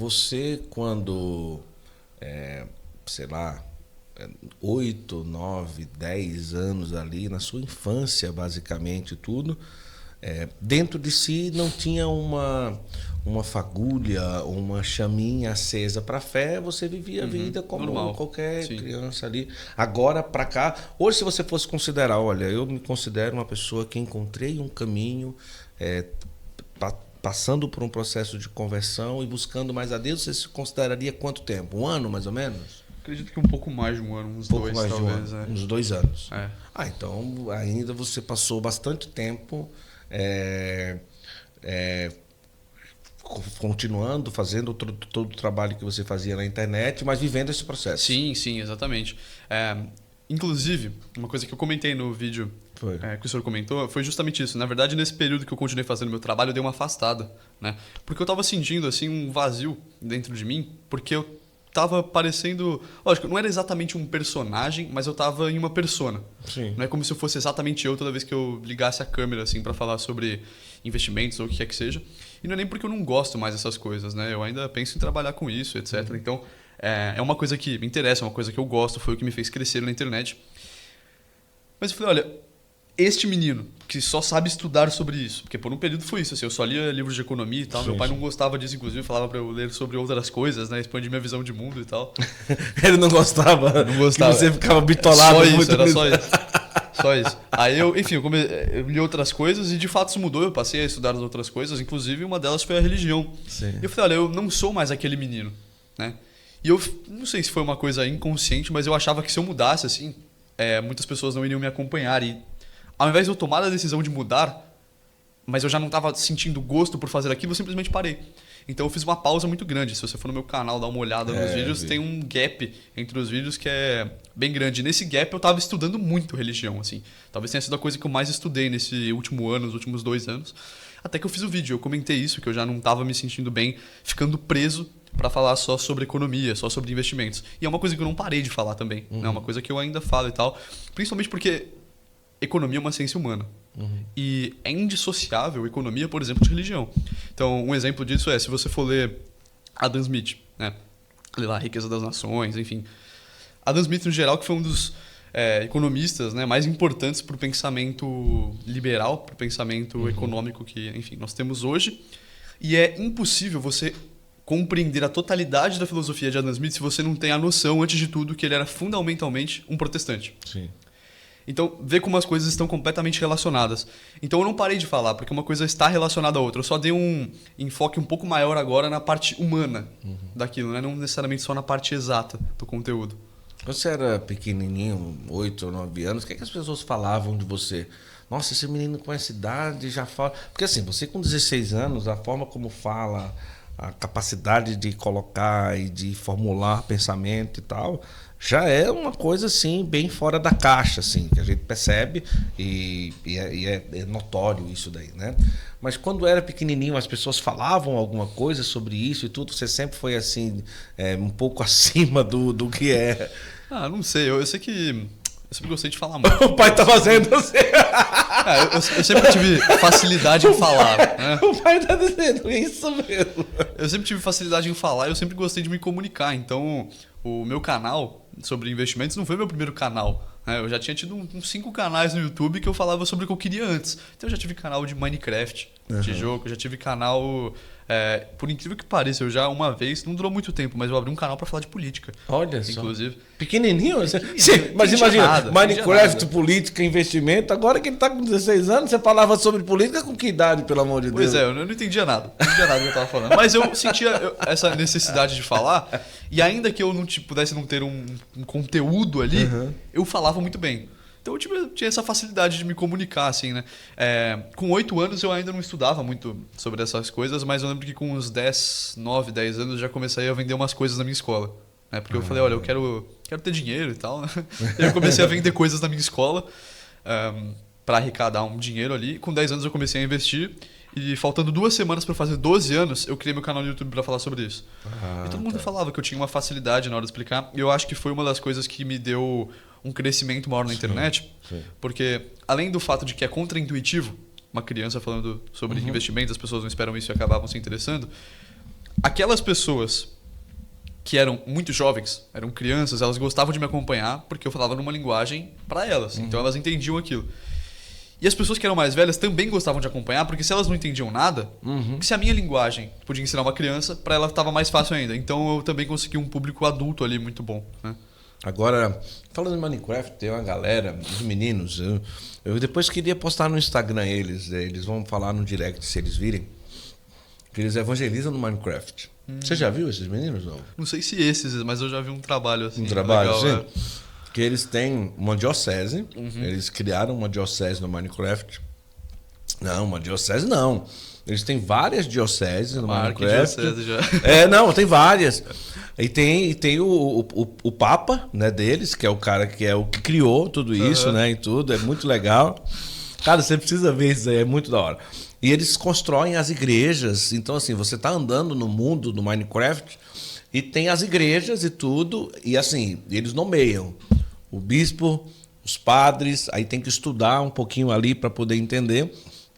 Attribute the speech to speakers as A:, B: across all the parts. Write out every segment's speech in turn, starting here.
A: Você, quando, sei lá, 8, 9, 10 anos ali, na sua infância, basicamente, tudo, dentro de si não tinha uma fagulha, uma chaminha acesa para a fé, você vivia a vida como
B: Normal.
A: qualquer
B: Sim.
A: criança ali. Agora para cá, hoje se você fosse considerar, olha, eu me considero uma pessoa que encontrei um caminho, é, passando por um processo de conversão e buscando mais a Deus, você se consideraria quanto tempo? Um ano, mais ou menos?
B: Acredito que um pouco mais de um ano, uns
A: Pouco
B: dois,
A: mais de um ano,
B: talvez.
A: uns 2 anos.
B: É.
A: Então ainda você passou bastante tempo é, é, continuando, fazendo todo o trabalho que você fazia na internet, mas vivendo esse processo.
B: Sim, sim, exatamente. Inclusive, uma coisa que eu comentei no vídeo
A: Foi.
B: que o senhor comentou foi justamente isso. Na verdade, nesse período que eu continuei fazendo meu trabalho, eu dei uma afastada, né? Porque eu tava sentindo, assim, um vazio dentro de mim, porque eu tava parecendo... Lógico, não era exatamente um personagem, mas eu tava em uma persona.
A: Sim.
B: Não é como se eu fosse exatamente eu toda vez que eu ligasse a câmera, assim, para falar sobre investimentos ou o que quer que seja. E não é nem porque eu não gosto mais dessas coisas, né? Eu ainda penso em trabalhar com isso, etc. Então, é uma coisa que me interessa, é uma coisa que eu gosto, foi o que me fez crescer na internet. Mas eu falei, olha, este menino que só sabe estudar sobre isso, porque por um período foi isso, assim, eu só lia livros de economia e tal, meu pai não gostava disso, inclusive falava para eu ler sobre outras coisas, né, expandir minha visão de mundo e tal.
A: Ele não gostava,
B: Não gostava.
A: que você ficava bitolado
B: Só isso,
A: muito
B: era
A: nisso.
B: só isso. Só isso. Aí eu, enfim, eu li outras coisas e de fato isso mudou, eu passei a estudar as outras coisas, inclusive uma delas foi a religião.
A: Sim.
B: E eu falei, olha, eu não sou mais aquele menino, né? E eu não sei se foi uma coisa inconsciente, mas eu achava que se eu mudasse, assim, muitas pessoas não iriam me acompanhar. E ao invés de eu tomar a decisão de mudar, mas eu já não estava sentindo gosto por fazer aquilo, eu simplesmente parei. Então eu fiz uma pausa muito grande. Se você for no meu canal dar uma olhada nos vídeos, tem um gap entre os vídeos que é bem grande. Nesse gap eu estava estudando muito religião, assim. Talvez tenha sido a coisa que eu mais estudei nesse último ano, nos últimos 2 anos. Até que eu fiz o vídeo, eu comentei isso, que eu já não estava me sentindo bem, ficando preso para falar só sobre economia, só sobre investimentos. E é uma coisa que eu não parei de falar também. É uma coisa que eu ainda falo e tal. Principalmente porque economia é uma ciência humana. E é indissociável economia, por exemplo, de religião. Então, um exemplo disso é, se você for ler Adam Smith, né? Ler lá A Riqueza das Nações, enfim. Adam Smith, no geral, que foi um dos economistas, né, mais importantes para o pensamento liberal, para o pensamento econômico que, enfim, nós temos hoje. E é impossível você compreender a totalidade da filosofia de Adam Smith se você não tem a noção, antes de tudo, que ele era fundamentalmente um protestante.
A: Sim.
B: Então, vê como as coisas estão completamente relacionadas. Então, eu não parei de falar, porque uma coisa está relacionada à outra. Eu só dei um enfoque um pouco maior agora na parte humana daquilo, né? Não necessariamente só na parte exata do conteúdo.
A: Quando você era pequenininho, 8 ou 9 anos, o que as pessoas falavam de você? Nossa, esse menino com essa idade já fala... Porque assim, você com 16 anos, a forma como fala, a capacidade de colocar e de formular pensamento e tal, já é uma coisa assim, bem fora da caixa, assim, que a gente percebe e é notório isso daí, né? Mas quando era pequenininho, as pessoas falavam alguma coisa sobre isso e tudo, você sempre foi assim, um pouco acima do que é...
B: Ah, não sei. Eu sei que... Eu sempre gostei de falar muito.
A: O pai tá fazendo assim.
B: Eu sempre tive facilidade em falar, né?
A: O pai tá dizendo isso mesmo.
B: Eu sempre tive facilidade em falar e eu sempre gostei de me comunicar. Então, o meu canal sobre investimentos não foi meu primeiro canal. Né? Eu já tinha tido uns 5 canais no YouTube que eu falava sobre o que eu queria antes. Então, eu já tive canal de Minecraft, de jogo. Eu já tive canal... por incrível que pareça, eu já uma vez, não durou muito tempo, mas eu abri um canal para falar de política.
A: Olha só.
B: Inclusive.
A: Pequenininho? Sim, mas imagina, Minecraft, política, investimento. Agora que ele tá com 16 anos, você falava sobre política com que idade, pelo amor de Deus?
B: Pois é, eu não entendia nada. Não entendia nada do que eu tava falando. Mas eu sentia essa necessidade de falar, e ainda que eu não pudesse não ter um conteúdo ali, eu falava muito bem. Então eu tinha essa facilidade de me comunicar, assim, né? Com 8 anos eu ainda não estudava muito sobre essas coisas, mas eu lembro que com uns 10, 9, 10 anos eu já comecei a vender umas coisas na minha escola. Né? Porque eu falei, olha, eu quero ter dinheiro e tal, né? E eu comecei a vender coisas na minha escola para arrecadar um dinheiro ali. Com 10 anos eu comecei a investir. E faltando 2 semanas para fazer 12 anos, eu criei meu canal no YouTube para falar sobre isso. E todo mundo falava que eu tinha uma facilidade na hora de explicar. E eu acho que foi uma das coisas que me deu um crescimento maior na internet.
A: Sim.
B: Porque, além do fato de que é contraintuitivo, uma criança falando sobre investimentos, as pessoas não esperam isso e acabavam se interessando, aquelas pessoas que eram muito jovens, eram crianças, elas gostavam de me acompanhar porque eu falava numa linguagem para elas. Então elas entendiam aquilo. E as pessoas que eram mais velhas também gostavam de acompanhar, porque se elas não entendiam nada, se a minha linguagem podia ensinar uma criança, para ela estava mais fácil ainda. Então eu também consegui um público adulto ali muito bom, né?
A: Agora, falando em Minecraft, tem uma galera, os meninos, eu depois queria postar no Instagram eles vão falar no direct se eles virem, que eles evangelizam no Minecraft. Você já viu esses meninos, não?
B: Não sei se esses, mas eu já vi um trabalho assim.
A: Um trabalho
B: legal,
A: assim? Que eles têm uma diocese, eles criaram uma diocese no Minecraft. Não, uma diocese não. Eles têm várias dioceses no Minecraft.
B: Diocese já.
A: Não, tem várias. E tem o Papa, né, deles, que é o cara que é o que criou tudo isso, né, e tudo. É muito legal. Cara, você precisa ver isso aí, é muito da hora. E eles constroem as igrejas. Então, assim, você tá andando no mundo do Minecraft e tem as igrejas e tudo. E, assim, eles nomeiam o bispo, os padres. Aí tem que estudar um pouquinho ali para poder entender.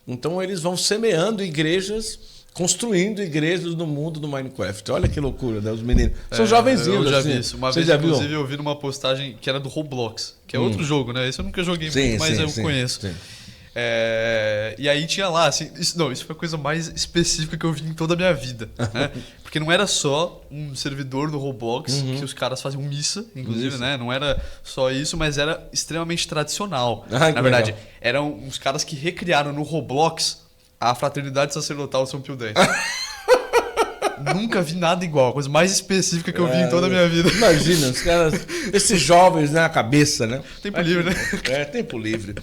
A: Então, eles vão semeando igrejas, construindo igrejas no mundo do Minecraft. Olha que loucura, né? Os meninos. São jovenzinhos,
B: eu já
A: assim.
B: vi isso. Uma
A: Você
B: vez,
A: já viu?
B: inclusive, eu vi numa postagem que era do Roblox, que é outro jogo, né? Esse eu nunca joguei
A: Sim,
B: muito, mas
A: sim,
B: eu
A: sim,
B: conheço.
A: sim.
B: E aí tinha lá, assim, isso foi a coisa mais específica que eu vi em toda a minha vida, né? Porque não era só um servidor do Roblox, que os caras faziam missa, inclusive, né? Não era só isso, mas era extremamente tradicional.
A: Ai,
B: Na
A: que
B: verdade,
A: legal.
B: eram uns caras que recriaram no Roblox a fraternidade sacerdotal São Pio X. Nunca vi nada igual, a coisa mais específica que eu vi em toda a minha vida.
A: Imagina, os caras, esses jovens, né? A cabeça, né?
B: Tempo livre, né?
A: Tempo livre.